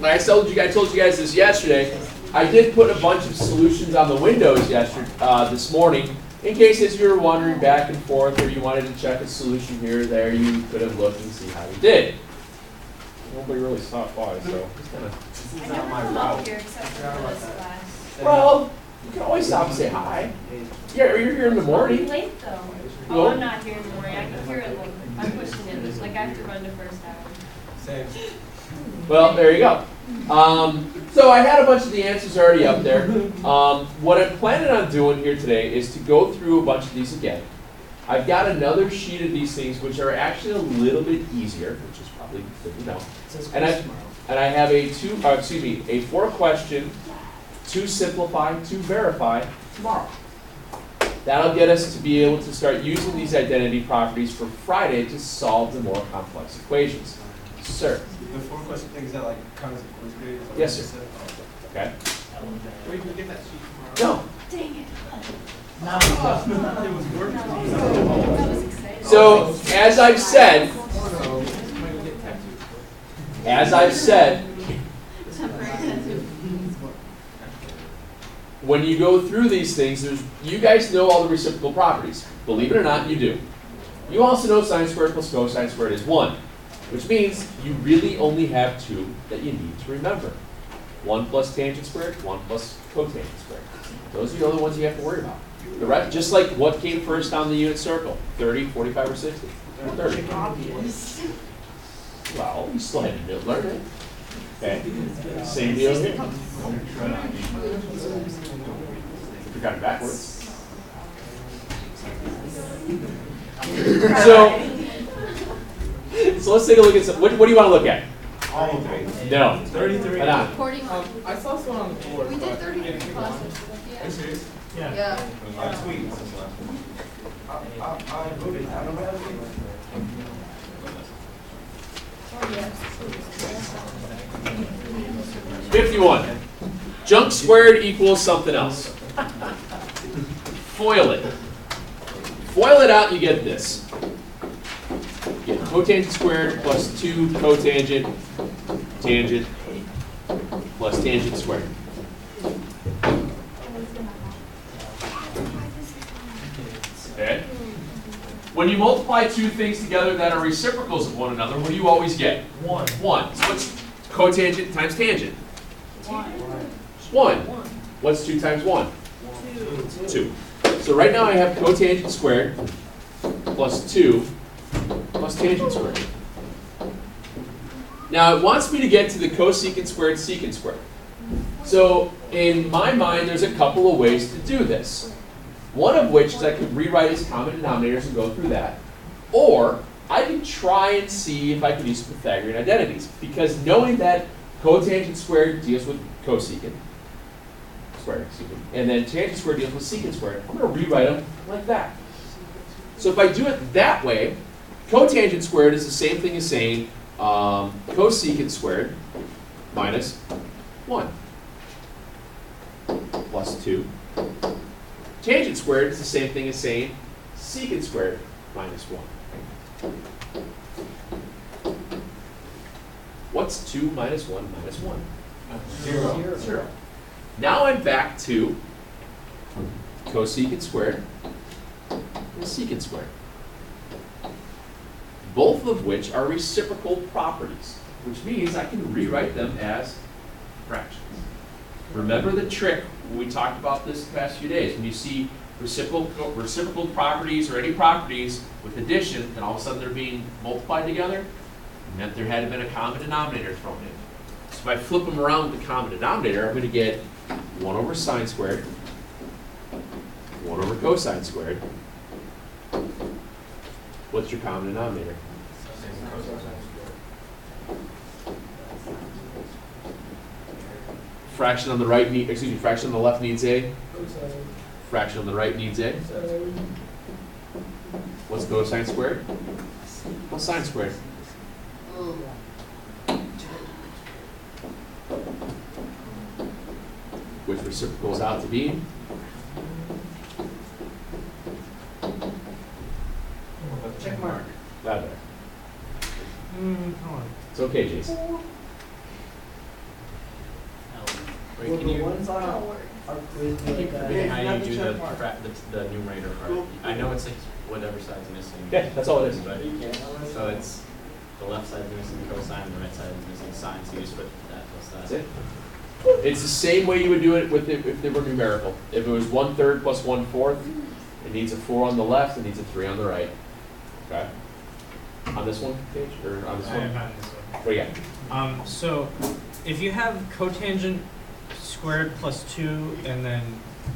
like I told you guys this yesterday, I did put a bunch of solutions on the windows this morning, in case as you were wandering back and forth or you wanted to check a solution here or there, you could have looked and see how you did. Nobody really stopped by, so just kind of. I never come up here except for this class. Well, you can always stop and say hi. Yeah, you're here in the morning. I'm late though. Oh, I'm not here in the morning. I can hear it. Like, I'm pushing it. Like I have to run the first hour. Same. Well, there you go. So I had a bunch of the answers already up there. What I'm planning on doing here today is to go through a bunch of these again. I've got another sheet of these things which are actually a little bit easier, which is probably good to know. And I have a 4-question, 2 simplify, 2 verify tomorrow. That'll get us to be able to start using these identity properties for Friday to solve the more complex equations. Sir. The 4-question thing, is that like kind of a quiz grade? Yes, sir. Okay. Wait, can we get that sheet tomorrow? No. Dang it. It was working. That was exciting. So, as I've said, when you go through these things, you guys know all the reciprocal properties. Believe it or not, you do. You also know sine squared plus cosine squared is 1, which means you really only have 2 that you need to remember. 1 plus tangent squared, 1 plus cotangent squared. Those are the only ones you have to worry about. The rest, just like what came first on the unit circle, 30, 45, or 60? 30. Obvious. Well, you still had to learn it. Okay, same deal here. We got it backwards. So let's take a look at some. What do you want to look at? All of them. No. 33. Hold on. 41. I saw someone on the board. We did 33 classes. Are you serious? Yeah. Sweet. I voted. I don't know. Oh, yeah. 51. Junk squared equals something else. Foil it. Foil it out, you get this. You get cotangent squared plus 2 cotangent tangent plus tangent squared. Okay? When you multiply 2 things together that are reciprocals of one another, what do you always get? 1. 1. So what's cotangent times tangent? 1. What's 2 times 1? 2. So right now I have cotangent squared plus 2 plus tangent squared. Now it wants me to get to the cosecant squared, secant squared. So in my mind, there's a couple of ways to do this. One of which is I could rewrite as common denominators and go through that. Or I can try and see if I can use Pythagorean identities. Because knowing that cotangent squared deals with cosecant squared, and then tangent squared deals with secant squared, I'm going to rewrite them like that. So if I do it that way, cotangent squared is the same thing as saying cosecant squared minus 1 plus 2. Tangent squared is the same thing as saying secant squared minus 1. What's 2 minus 1 minus 1? 0. 0. Now I'm back to cosecant squared and secant squared. Both of which are reciprocal properties, which means I can rewrite them as fractions. Remember the trick we talked about this the past few days. When you see reciprocal properties or any properties with addition, and all of a sudden they're being multiplied together, it meant there had been a common denominator thrown in. So if I flip them around with the common denominator, I'm going to get 1 over sine squared, 1 over cosine squared. What's your common denominator? Fraction on the right fraction on the left needs a. Fraction on the right needs a. What's cosine squared? What's sine squared? Which reciprocals out to be? Check mark. That better. Come on. It's okay, Jason. Wait, Will can the you, ones on our quiz be like that? how you Another do check mark. the numerator part? I know it's like whatever side's missing. Yeah, that's all it is. But, You can't tell us? so it's, the left side's missing cosine, the right side is missing sine, so you just put that plus that. That's it. It's the same way you would do it with if they were numerical. If it was 1/3 plus 1/4, it needs a 4 on the left, it needs a 3 on the right. Okay? On this one page, or on this I one? have this one. What do you got? So if you have cotangent squared plus 2 and then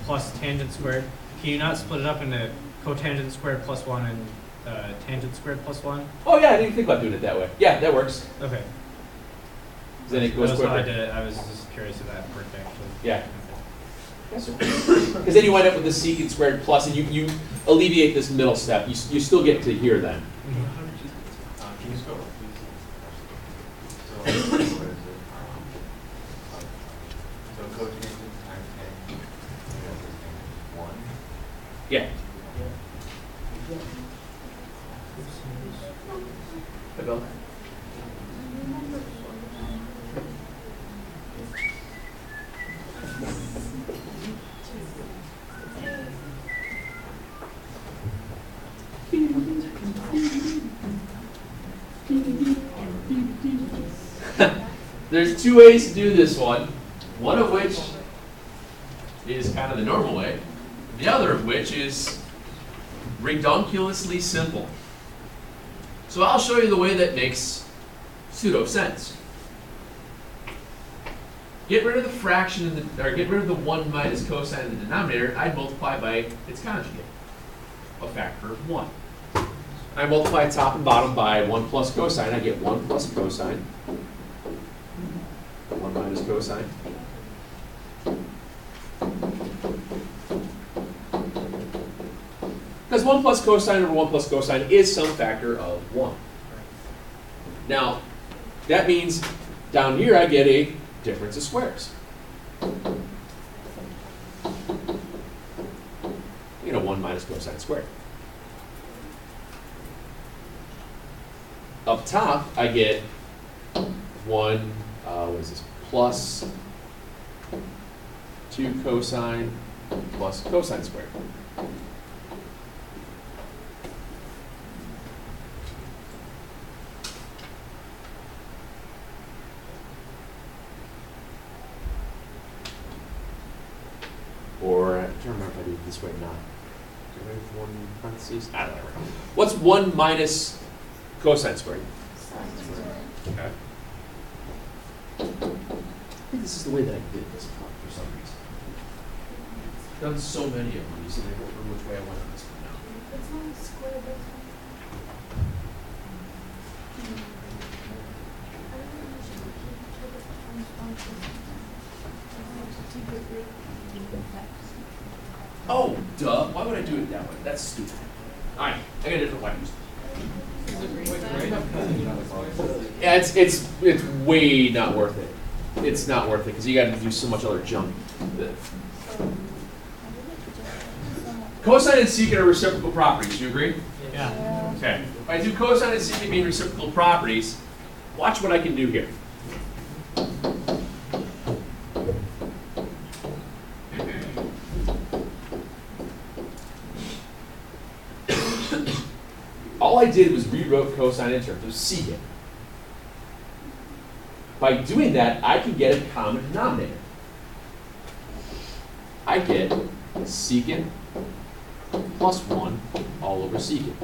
plus tangent squared, can you not split it up into cotangent squared plus 1 and tangent squared plus 1? Oh yeah, I didn't think about doing it that way. Yeah, that works. Okay. Then it That goes was how I quicker. did it. I was just curious if that worked actually. Yeah. Because then you wind up with the secant squared plus, and you alleviate this middle step. You still get to here then. Can you just go? So, what is it? So cotangent times tan, one. Yeah. Hey, Bill. There's two ways to do this one of which is kind of the normal way, the other of which is redonkulously simple. So I'll show you the way that makes pseudo sense. Get rid of the fraction in the, or get rid of the 1 minus cosine in the denominator. I'd multiply by its conjugate, a factor of 1. I multiply top and bottom by 1 plus cosine. I get 1 plus cosine. 1 minus cosine. Because 1 plus cosine over 1 plus cosine is some factor of 1. Now, that means down here I get a difference of squares. You know, 1 minus cosine squared. Up top, I get 1, what is this, plus 2 cosine plus cosine squared. Or, I can't remember if I did it this way or not. Did I have 1 parentheses? I don't remember. What's 1 minus cosine squared? Okay. I think this is the way that I did this for some reason. I've done so many of them, you see, I don't remember which way I went on this one now. It's not a square, but it's Oh, duh. Why would I do it that way? That's stupid. All right, I got a different way. Yeah, it's way not worth it. It's not worth it because you got to do so much other junk. Cosine and secant are reciprocal properties. Do you agree? Yeah. Okay. If I do cosine and secant being reciprocal properties, watch what I can do here. All I did was rewrote cosine in terms of secant. By doing that, I can get a common denominator. I get secant plus 1 all over secant.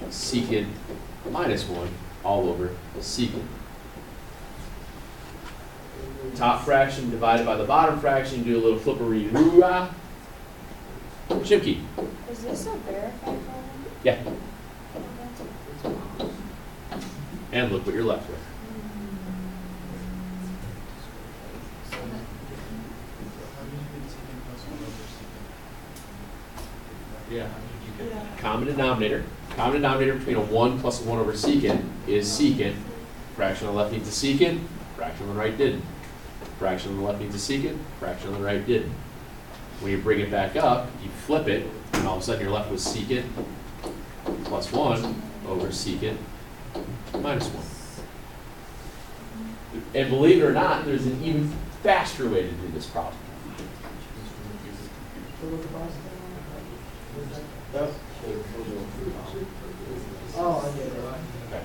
Secant minus 1 all over secant. Top fraction divided by the bottom fraction, do a little flippery-hoo-ah. Chimkey. Is this a verified problem? Yeah. And look what you're left with. Yeah. Common denominator. Common denominator between a 1 plus a 1 over secant is secant. Fraction on the left needs a secant. Fraction on the right didn't. Fraction on the left needs a secant. Fraction on the right didn't. When you bring it back up, you flip it, and all of a sudden you're left with secant plus 1 over secant minus 1. And believe it or not, there's an even faster way to do this problem. Oh, I get it. Okay.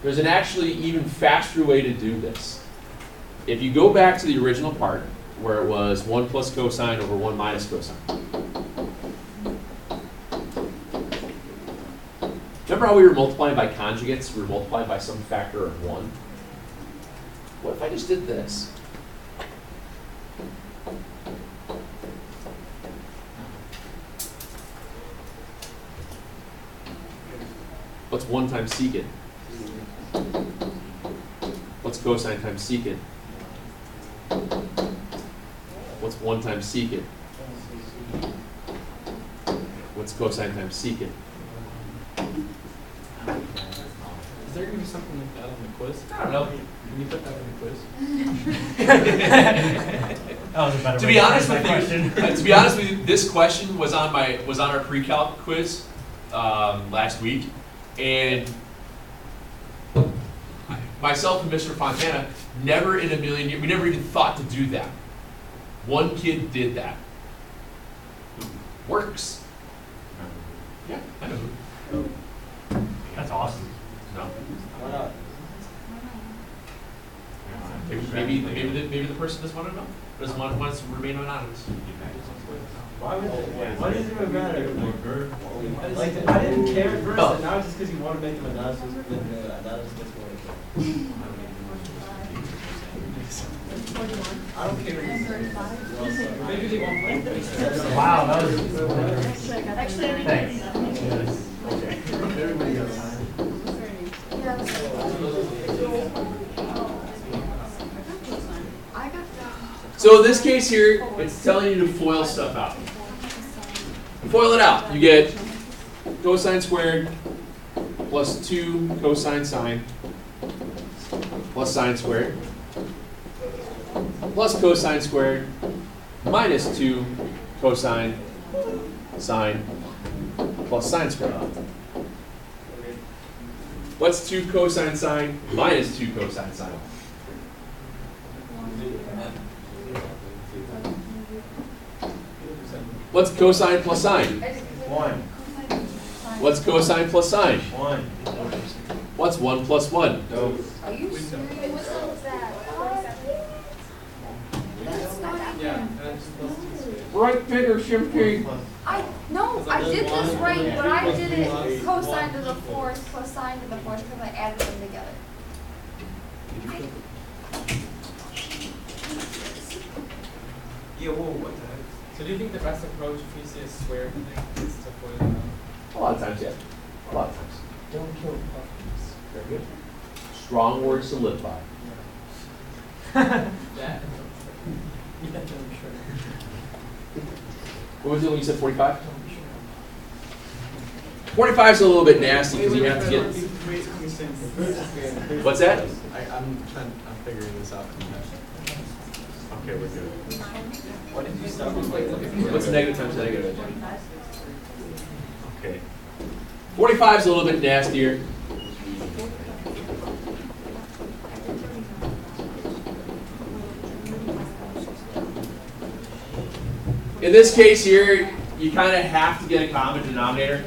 There's an actually even faster way to do this. If you go back to the original part, where it was 1 plus cosine over 1 minus cosine. Remember how we were multiplying by conjugates? We were multiplying by some factor of 1. What if I just did this? What's 1 times secant? What's cosine times secant? What's 1 times secant? What's cosine times secant? Is there gonna be something like that on the quiz? I don't know. Can you put that on the quiz? That was a better To way be honest answer with that you, question. to be honest with you, this question was on our pre-calc quiz last week, and myself and Mr. Fontana never in a million years, we never even thought to do that. One kid did that. Works. Yeah, I know. That's awesome. No. Maybe the person doesn't want to know. Doesn't wants to remain anonymous. Why does it even matter? Like, I didn't care at first, and now just because you want to make them anonymous, I don't care. Maybe they won't play. Wow, that was. Actually, I Thanks. Everybody else. So in this case here, it's telling you to FOIL stuff out. FOIL it out. You get cosine squared plus 2 cosine sine plus sine squared plus cosine squared minus 2 cosine sine plus sine squared. What's 2 cosine sine minus 2 cosine sine? What's cosine plus sine? 1. What's cosine plus sine? 1. What's 1 plus 1? No. Are you serious? What is that? That's not even. Right figure, Shimkey. I did this right, but I did it cosine to the fourth, cosine to the fourth, because I added them together. Yeah, whoa, what the heck? So do you think the best approach if you see a square thing is to FOIL it out? A lot of times, yeah. A lot of times. Don't kill puppies. Very good. Strong word solidify. That? Yeah, I'm sure. What was it when you said 45? 45 is a little bit nasty because you have to get. What's that? I'm figuring this out. Okay, we're good. What did you start with? What's negative times negative? Okay. 45 is a little bit nastier. In this case here, you kind of have to get a common denominator.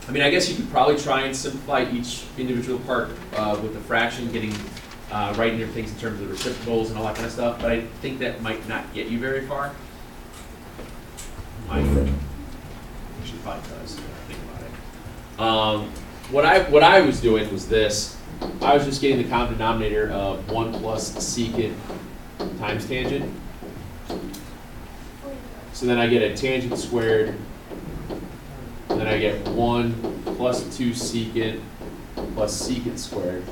I mean, I guess you could probably try and simplify each individual part with the fraction, getting writing your things in terms of reciprocals and all that kind of stuff, but I think that might not get you very far. Actually, probably does. Think about it. What I was doing was this. I was just getting the common denominator of 1 plus secant times tangent. So then I get a tangent squared. And then I get 1 plus 2 secant plus secant squared.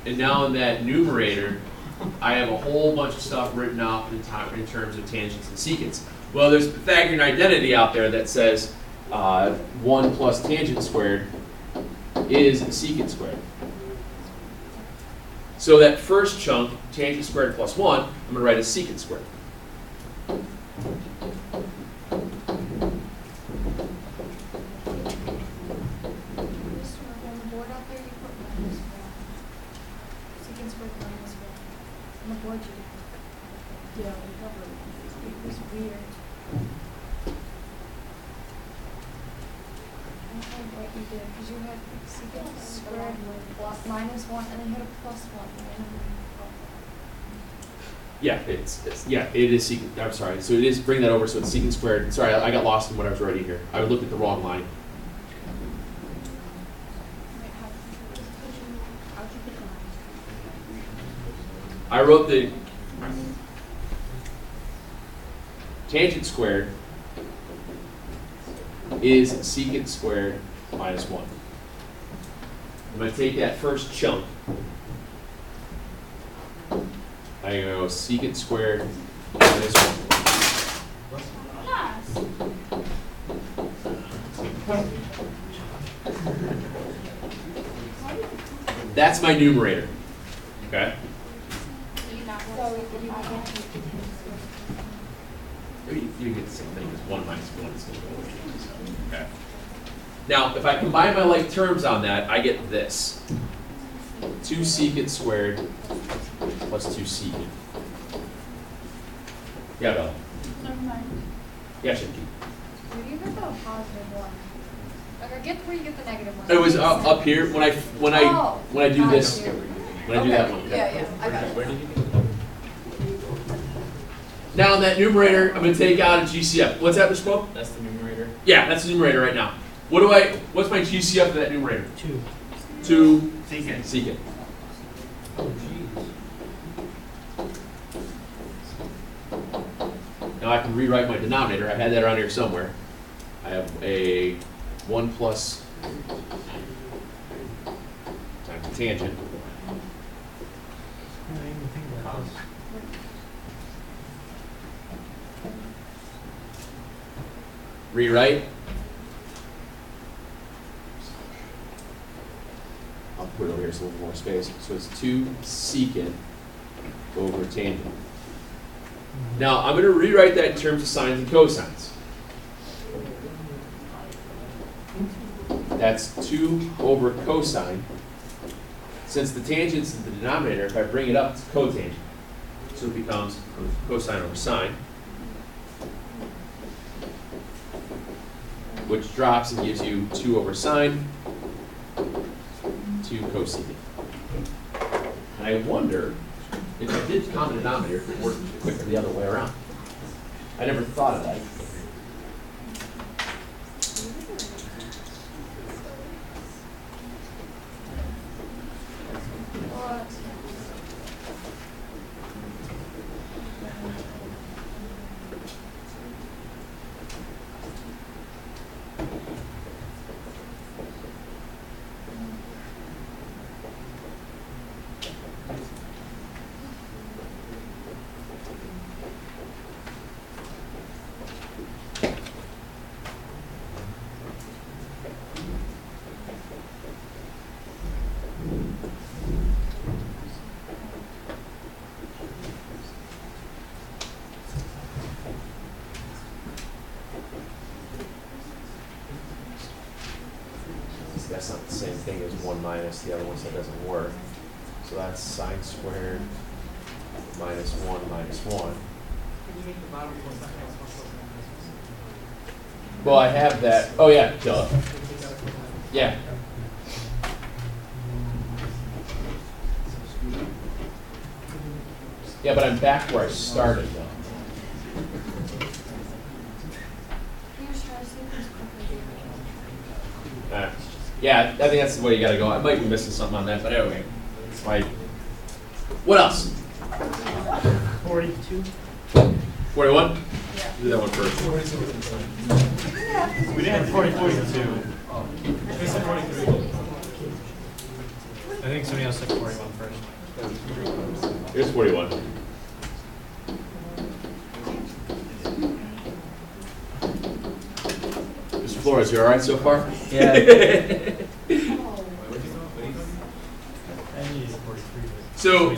And now in that numerator, I have a whole bunch of stuff written out in terms of tangents and secants. Well, there's a Pythagorean identity out there that says 1 plus tangent squared is secant squared. So that first chunk, tangent squared plus 1, I'm going to write as secant squared. had what you did, because you had secant squared minus 1, and then you had a plus 1. Yeah, it is secant, I'm sorry, so it is, bring that over, so it's secant squared, sorry, I got lost in what I was writing here. I looked at the wrong line. I wrote the tangent squared is secant squared minus 1. I'm going to take that first chunk. I go secant squared minus 1. That's my numerator. Okay? You get the same thing as 1 minus 1 is going to go over. Okay. Now, if I combine my like terms on that, I get this. 2 secant squared plus 2 secant. Yeah, Bella. Never mind. Yeah, Shinky. Where do you get the positive 1? Like, I get where you get the negative 1. It was up here when I do this. When I do that one. Okay. Yeah, I got it. Where did you get it? Now in that numerator, I'm going to take out a GCF. What's that, Mr. Pope? That's the numerator. Yeah, that's the numerator right now. What's my GCF of that numerator? 2. 2 Secant. secant. Oh, jeez. Now I can rewrite my denominator. I had that around here somewhere. I have a 1 plus times the tangent. I didn't even think about this. Rewrite. I'll put it over here so a little more space. So it's 2 secant over tangent. Now I'm going to rewrite that in terms of sines and cosines. That's 2 over cosine. Since the tangent's in the denominator, if I bring it up, it's cotangent. So it becomes cosine over sine, which drops and gives you 2 over sine, 2 cosecant. And I wonder if I did the common denominator, if it worked quicker the other way around. I never thought of that. That's not the same thing as 1 minus the other one, so that doesn't work. So that's sine squared minus 1 minus 1. Can you make the bottom cosine minus 1 cosine minus 1? Well, I have that. Oh, yeah, duh. Yeah. Yeah, but I'm back where I started, though. Yeah, I think that's the way you gotta go. I might be missing something on that, but anyway. It's my. What else? 42. 41? Do that one first. We didn't have 42. They said 43. I think somebody else said 41 first. Here's 41. Mr. Flores, you all right so far? Yeah. So,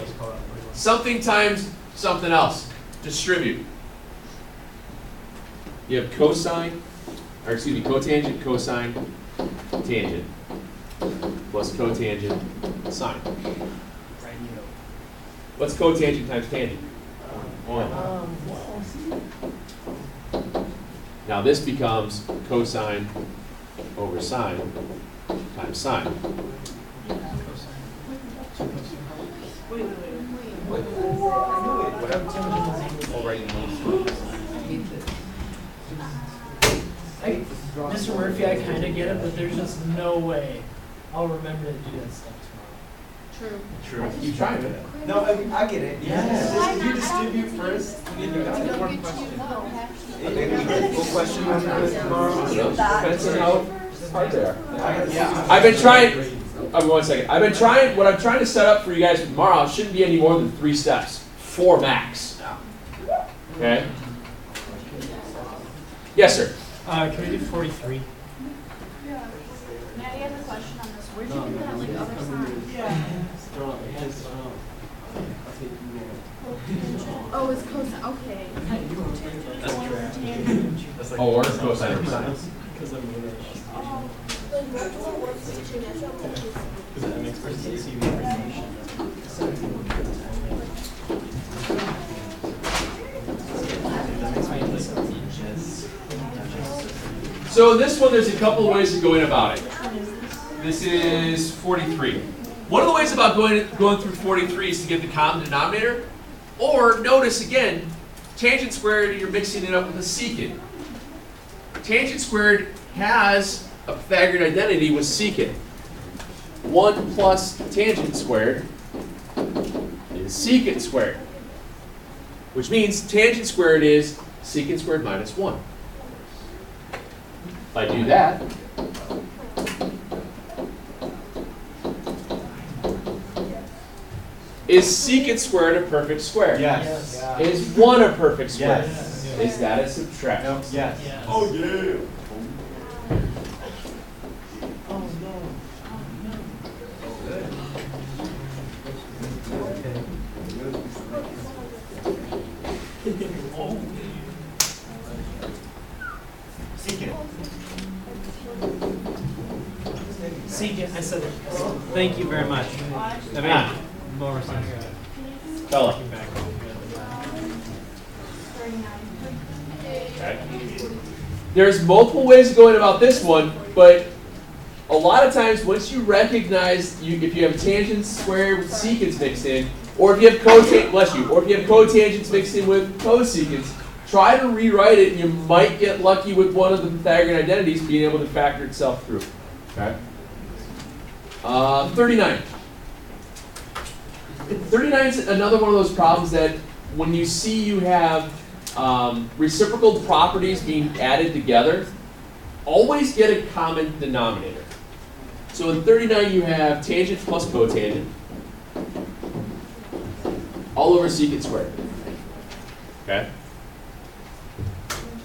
something times something else. Distribute. You have cosine, or excuse me, cotangent, cosine, tangent, plus cotangent, sine. What's cotangent times tangent? 1. Now this becomes cosine over sine times sine. What happened to already Mr. Murphy, I kind of get it, but there's just no way I'll remember to do that stuff tomorrow. True. You tried it. No, I get it. Yes. If you distribute first, you got it. One question. Maybe we get full question on this tomorrow. Depends on how hard they are. Yeah. I've been trying, 1 second. What I'm trying to set up for you guys for tomorrow shouldn't be any more than 3 steps. 4 max. Okay? Yes, sir. Can we do 43? Maddie has a question on this. Where'd you do that like other side? Oh, it's cosine, okay. Oh, or cosine over sine. So this one, there's a couple of ways of going about it. This is 43. One of the ways about going through 43 is to get the common denominator. Or notice again, tangent squared, you're mixing it up with a secant. Tangent squared has a Pythagorean identity with secant. 1 plus tangent squared is secant squared. Which means tangent squared is secant squared minus 1. If I do that, is secant squared a perfect square? Yes. Is 1 a perfect square? Yes. Is that a subtraction? Yes. Oh, yeah. Secant, I said it. Thank you very much. I mean, more sense. Bella. Back. Okay. There's multiple ways of going about this one, but a lot of times once you recognize if you have tangents squared with secants mixed in, or if you have cotangents mixed in with cosecants, try to rewrite it and you might get lucky with one of the Pythagorean identities being able to factor itself through. Okay. 39. 39 is another one of those problems that when you see you have reciprocal properties being added together, always get a common denominator. So in 39 you have tangent plus cotangent all over secant squared. Okay?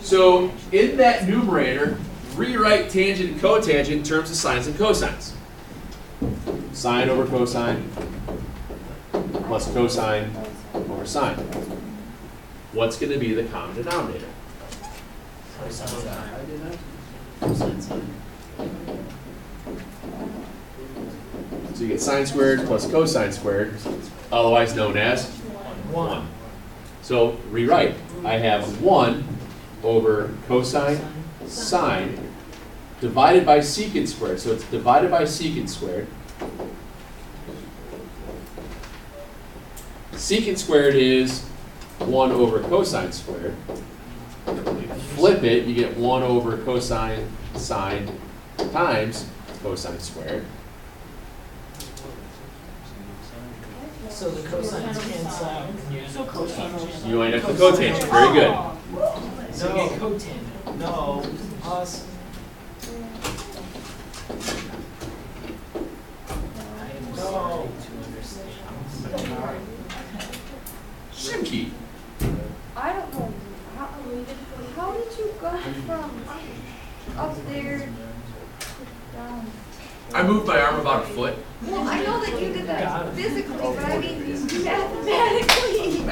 So in that numerator, rewrite tangent and cotangent in terms of sines and cosines. Sine over cosine plus cosine over sine. What's going to be the common denominator? So you get sine squared plus cosine squared, otherwise known as 1. So rewrite. I have 1 over cosine sine divided by secant squared. So it's divided by secant squared. Secant squared is 1 over cosine squared. Flip it, you get 1 over cosine sine times cosine squared. So the cosines cancel out. So cosine. You wind up with cotangent. Very good. So you get cotangent. No. Awesome. No. Shimkey. I don't know. How did you go from up there down? I moved my arm about a foot. Well, I know that you did that physically, but I mean mathematically.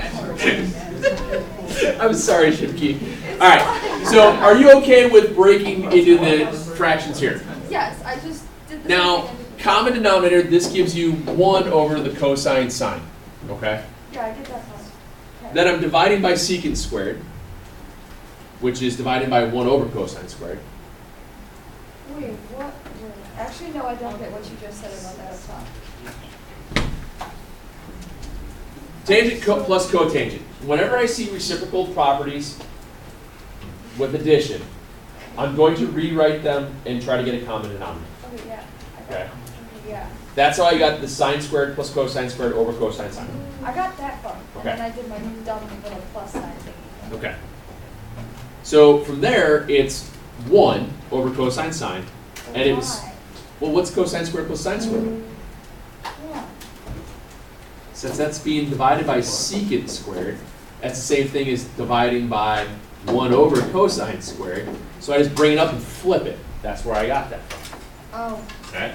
I'm sorry, Shimkey. All right. So are you okay with breaking into the fractions here? Yes, I just did the Now, same thing. common denominator, this gives you 1 over the cosine sine. Okay? Yeah, I get that one. Okay. Then I'm dividing by secant squared, which is divided by 1 over cosine squared. wait, what? Wait. Actually, no, I don't get what you just said about that up top. Tangent plus cotangent. Whenever I see reciprocal properties with addition, I'm going to rewrite them and try to get a common denominator. Okay, yeah. Okay. Yeah. That's how I got the sine squared plus cosine squared over cosine sine. I got that far. Okay. And then I did my dumb little plus sign thing. Okay. So from there, it's 1 over cosine sine, and it was, Why? well, what's cosine squared plus sine squared? Yeah. Since that's being divided by secant squared, that's the same thing as dividing by 1 over cosine squared. So I just bring it up and flip it. That's where I got that from. Oh. Okay?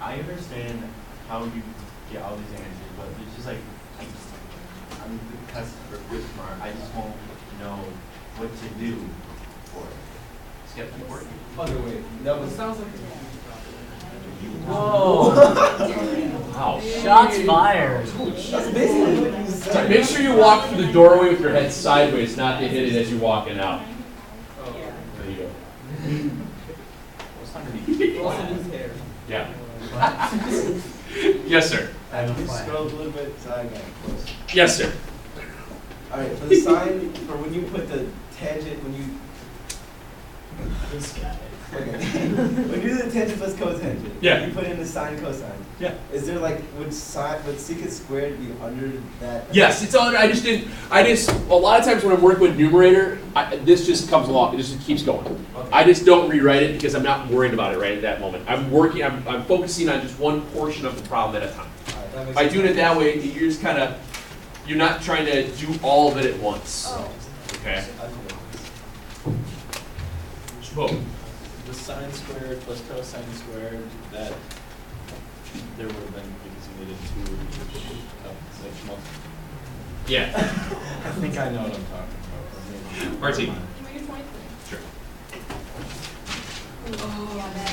I understand how you get all these answers, but it's just like, I'm the cusp for good smart. I just won't know what to do for it. It's got to keep working. Other way. That was. Sounds like a Whoa. Wow. Shots fired. That's basically what you said. Make sure you walk through the doorway with your head sideways, not to hit it as you're walking out. Oh. There you go. What's underneath? Also his hair. Yeah. Yes, sir. I have a You plan. scrolled a little bit, so I got close. Yes, sir. Alright, for the sine, for when you put the tangent, when you. This guy. Okay. When you do the tangent plus cotangent, Yeah. you put in the sine cosine. Yeah. Is there like, would secant squared be under that? Yes, it's on. I just, a lot of times when I'm working with numerator, this just comes along, it just keeps going. Okay. I just don't rewrite it because I'm not worried about it right at that moment. I'm focusing on just one portion of the problem at a time. Alright, that makes By sense. doing it that way, you're just kind of, you're not trying to do all of it at once. Oh. Okay? Okay. Whoa. The sine squared plus cosine squared, that there would have been, because you needed 2 of each, like multiple. Yeah. I think I know what I'm talking about. or maybe- Marty. Can we do 23? Sure. Yeah, that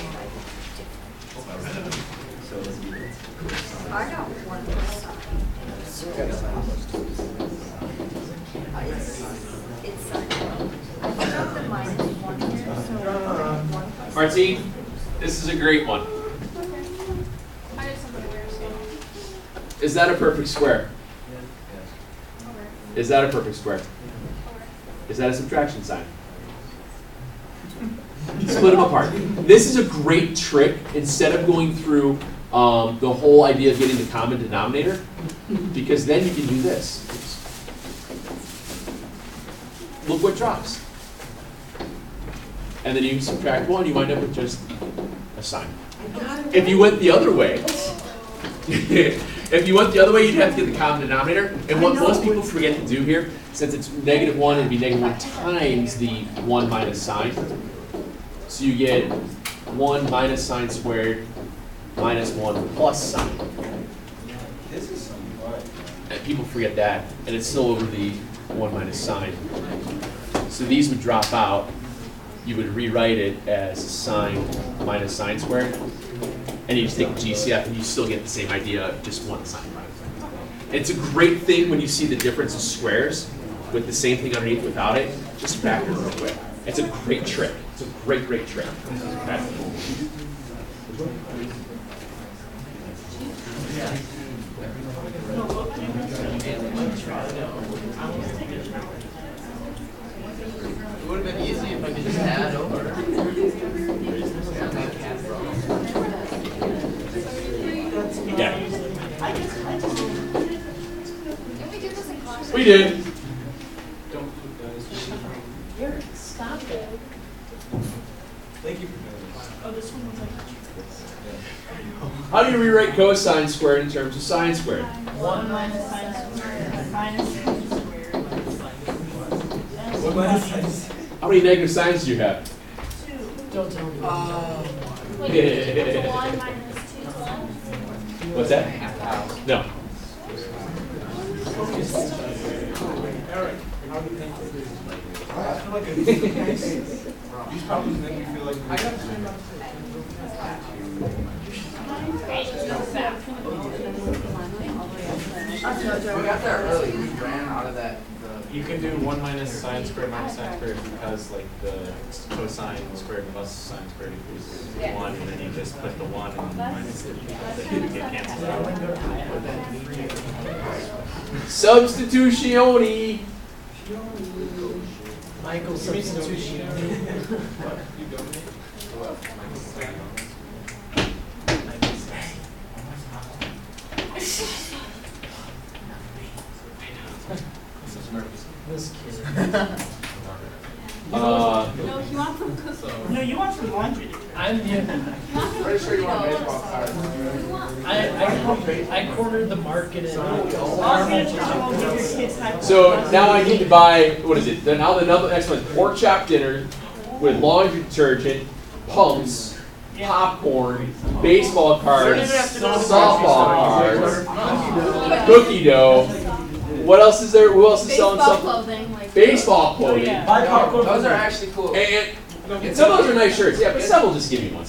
So let's do this. I got one plus sign. It's sign. I got the minus 1 here, so 1 plus. Martine, this is a great one. Okay. I did something weird, so. Is that a perfect square? Okay. Is that a perfect square? Okay. Is that a subtraction sign? Split them apart. This is a great trick. Instead of going through the whole idea of getting the common denominator, because then you can do this. Look what drops. And then you subtract 1, you wind up with just a sign. If you went the other way, if you went the other way, you'd have to get the common denominator. And what most people forget to do here, since it's -1, it'd be -1 times the 1 minus sine. So you get 1 minus sine squared minus 1 plus sine. This is some fun. And people forget that, and it's still over the 1 minus sine. So these would drop out. You would rewrite it as sine minus sine squared. And you just take the GCF and you still get the same idea of just 1 sine. It's a great thing when you see the difference of squares with the same thing underneath without it. Just factor it real quick. It's a great trick. It's a great, great trick. Okay. It would have been easy if I could just add over. Yeah. Didn't we do this in class? We did. Don't put that as. Eric, stop it. Thank you for doing this. Oh, this one was like. How do you rewrite cosine squared in terms of sine squared? 1 minus sine squared. Minus sine squared. What minus signs? How many negative signs do you have? 2. Don't tell me. Wait, Yeah. 1 minus 2 is 1? What's that? No. Eric, how do you think this is? I feel like these problems make me feel like. I got the same We got there early, we ran out of that, the You can do 1 minus sine squared minus sine squared because like the cosine squared plus sine squared equals 1, and then you just put the 1 and minus it. Then you get canceled out. Substitutione. Michael substitution. This kid. No, he wants some cookies. No, you want some laundry. I'm the. Pretty sure you want baseball cards. I cornered the market in. So now I need to buy, what is it? Now the next one, pork chop dinner with laundry detergent, pumps, popcorn, baseball cards, softball cards, cookie dough. What else is there? Who else is selling Baseball something? clothing, like. Baseball clothing. Buy popcorn. Those are actually cool. And some of those are nice shirts. Yeah, but some will just give me one.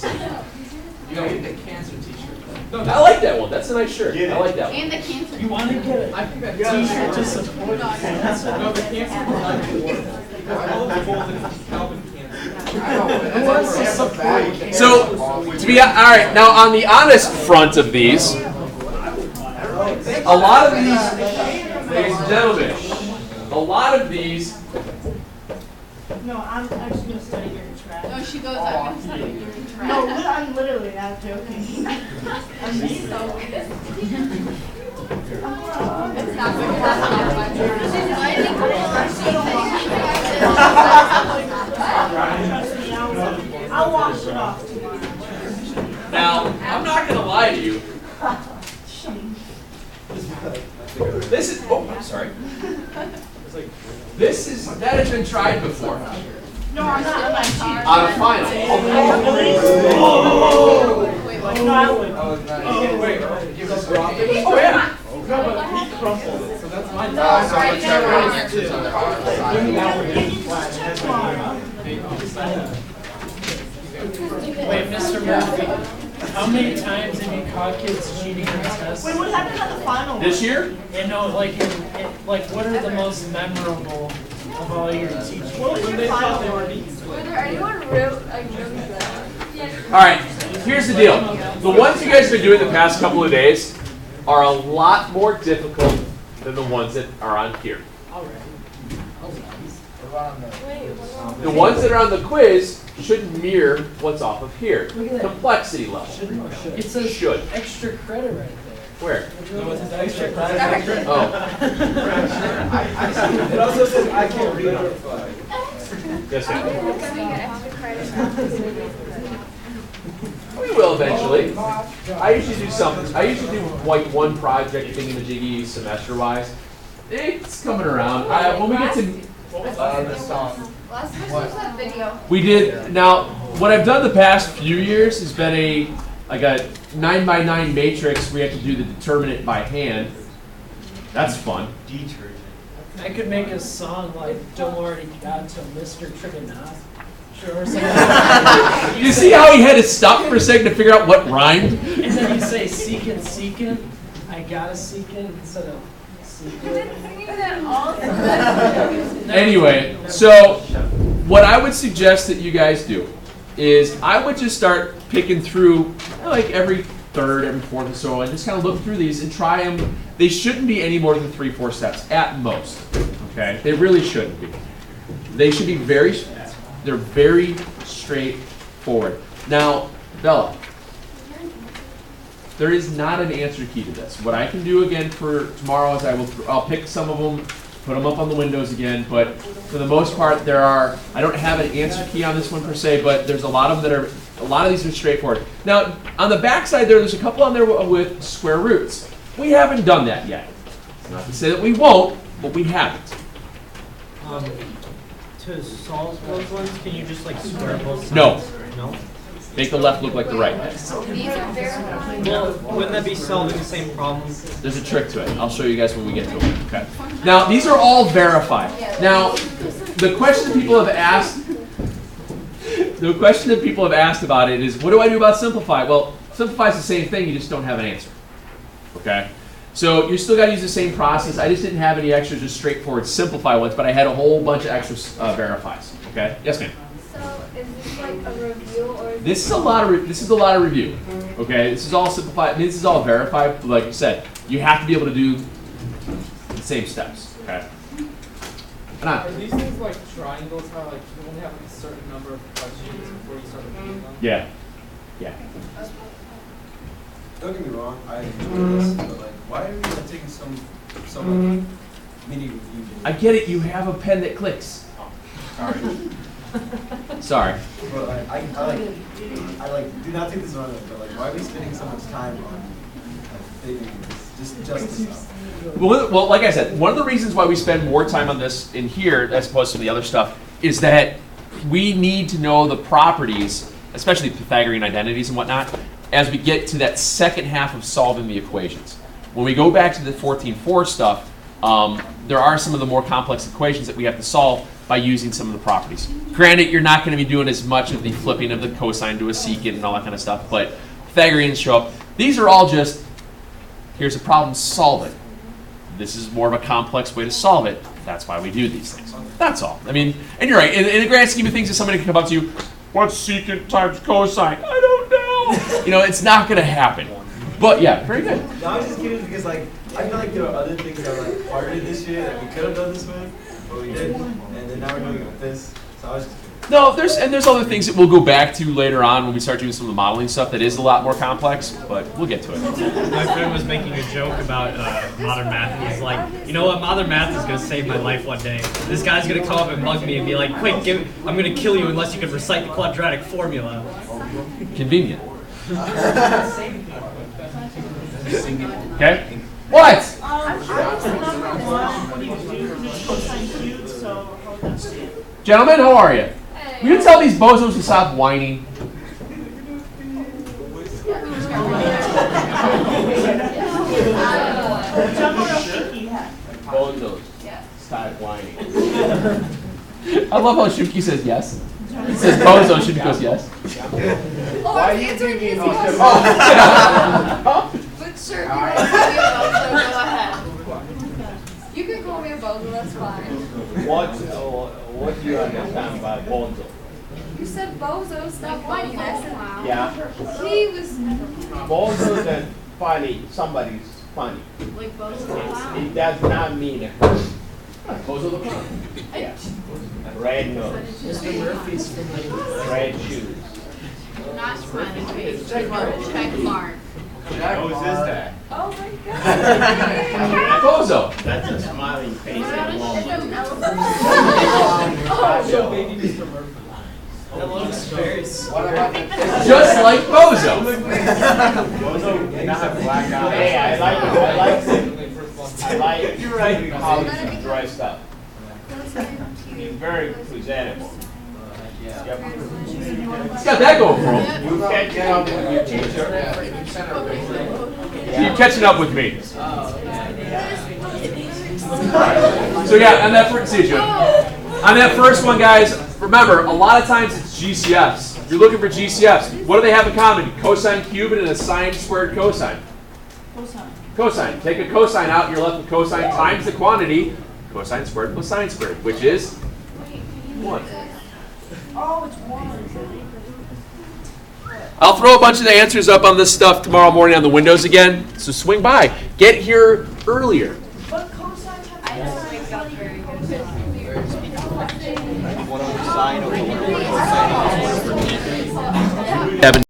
You know, get the cancer t-shirt. I like that one. That's a nice shirt. I like that one. And the cancer. You want to get a t-shirt to support cancer? No, the cancer is not important. Because all of the goals is Calvin cancer. Who wants to support cancer? So, to be all right, now on the honest front of these, a lot of these, ladies and gentlemen, a lot of these. No, I'm actually going to study your trash. No, she goes, I'm gonna study your trash. No, I'm literally not joking. I'm being so weird. It's not good. That's not fun. Trust me, I'll wash it off tomorrow. Now, I'm not going to lie to you. This is, oh, I'm sorry. That has been tried before. No, I'm not. I'm not cheating. On a final. Wait, no, I would. Oh, yeah. No, but he crumpled it, so that's my Wait, Mr. Murphy, how many times have you caught kids cheating on tests? Wait, what happened at the final? This year? And no, like, like, what are the most memorable of all your teaching? What was your final? Were there anyone really good? All right, here's the deal. The ones you guys have been doing the past couple of days are a lot more difficult than the ones that are on here. The ones that are on the quiz should mirror what's off of here. Complexity level. It says Should. extra credit right there. Where? No, it's extra credit. Oh. It also says I can't read it. Yes, sir. We We will eventually. I usually do something. I usually do like one project thingamajiggy semester-wise. It's coming around. When we get to The song. Last semester was that video. we did now. What I've done the past few years has been a 9x9 matrix. We have to do the determinant by hand. That's fun. Detergent. I could make a song like "Don't Worry, Got to Mr. Trigonometry" or something. You see how he had to stop for a second to figure out what rhymed? And then you say seekin', I gotta seek it instead of seek You it. didn't sing that all. Anyway, so what I would suggest that you guys do is I would just start picking through like every third, every fourth or so, and just kind of look through these and try them. They shouldn't be any more than 3-4 steps at most. Okay, they really shouldn't be. They should be they're very straightforward. Now, Bella, there is not an answer key to this. What I can do again for tomorrow is I'll pick some of them, put them up on the windows again, but for the most part I don't have an answer key on this one per se, but there's a lot of these are straightforward. Now, on the back side there's a couple on there with square roots. We haven't done that yet. Not to say that we won't, but we haven't. To solve those ones, can you just like square both sides? No. No? Make the left look like the right. These are very. Well, wouldn't that be solving the same problem? There's a trick to it. I'll show you guys when we get to it. Okay. Now, these are all verified. Now, the question that people have asked about it is, what do I do about simplify? Well, simplify is the same thing, you just don't have an answer. Okay? So you still got to use the same process. I just didn't have any extra just straightforward simplify ones, but I had a whole bunch of extra verifies. Okay? Yes, ma'am. So is this like a review or? This is a lot of review. Okay, this is all simplified. I mean, this is all verified. But like you said, you have to be able to do the same steps. Okay. Are these things like triangles? How like you only have like, a certain number of questions before you start repeating them? Yeah. Yeah. Don't get me wrong, I enjoy this, but like, why are we not taking some like, mini review? I get it. You have a pen that clicks. Sorry. Sorry. But like, I like, do not take this wrong, but like, why are we spending so much time on like, figuring this, just this out? Well, like I said, one of the reasons why we spend more time on this in here as opposed to the other stuff is that we need to know the properties, especially Pythagorean identities and whatnot, as we get to that second half of solving the equations. When we go back to the 14.4 stuff, there are some of the more complex equations that we have to solve by using some of the properties. Granted, you're not going to be doing as much of the flipping of the cosine to a secant and all that kind of stuff, but Pythagoreans show up. These are all just, here's a problem, solve it. This is more of a complex way to solve it. That's why we do these things. That's all. I mean, and you're right. In the grand scheme of things, if somebody can come up to you, what's secant times cosine? I don't know. You know, it's not going to happen. But yeah, very good. No, I was just kidding because like, I feel like there are other things that were like harder this year that we could have done this with, but we didn't, and then now we're doing it with this. So I was just kidding. No, there's other things that we'll go back to later on when we start doing some of the modeling stuff that is a lot more complex, but we'll get to it. My friend was making a joke about modern math, and he's like, you know what, modern math is going to save my life one day. This guy's going to come up and mug me and be like, quick, I'm going to kill you unless you can recite the quadratic formula. Convenient. Okay? What? I was number one when you do cosine cubed, so how that's it. Gentlemen, how are you? Will you tell these bozos to stop whining? Bozos, stop whining. I love how Shuki says yes. He says bozo, Shuki goes yes. Oh, I was answering his question. But sure, if you want to call me a bozo, go ahead. You can call me a bozo, that's fine. What do you understand by bozo? You said bozo, stop whining. I said, Yeah. he was. Bozo is funny. Somebody's funny. Like both of them. It does not mean a person. Bozo the clown. Yeah. Red nose. Mr. Murphy's from like. Red shoes. Not smiling face. Check mark. Check mark. Whose is that? Oh my god. Bozo. That's a smiling face It's and a an long elephant. Show baby Mr. Murphy. That looks very Just like bozo. Bozo cannot have black eyes. Hey, I like You're right. how he's dressed up. He's very presentable. Yep. He's got that going for him. You can't get up with your teacher. You're catching up with me. So yeah, on that first one, guys, remember, a lot of times it's GCFs. If you're looking for GCFs, what do they have in common? Cosine cubed and a sine squared cosine. Cosine. Take a cosine out, and you're left with cosine times the quantity, cosine squared plus sine squared, which is 1. Oh, it's one. I'll throw a bunch of the answers up on this stuff tomorrow morning on the windows again, so swing by. Get here earlier. But cosine have I don't wake up very good. One over sine over one over cosine. Evan.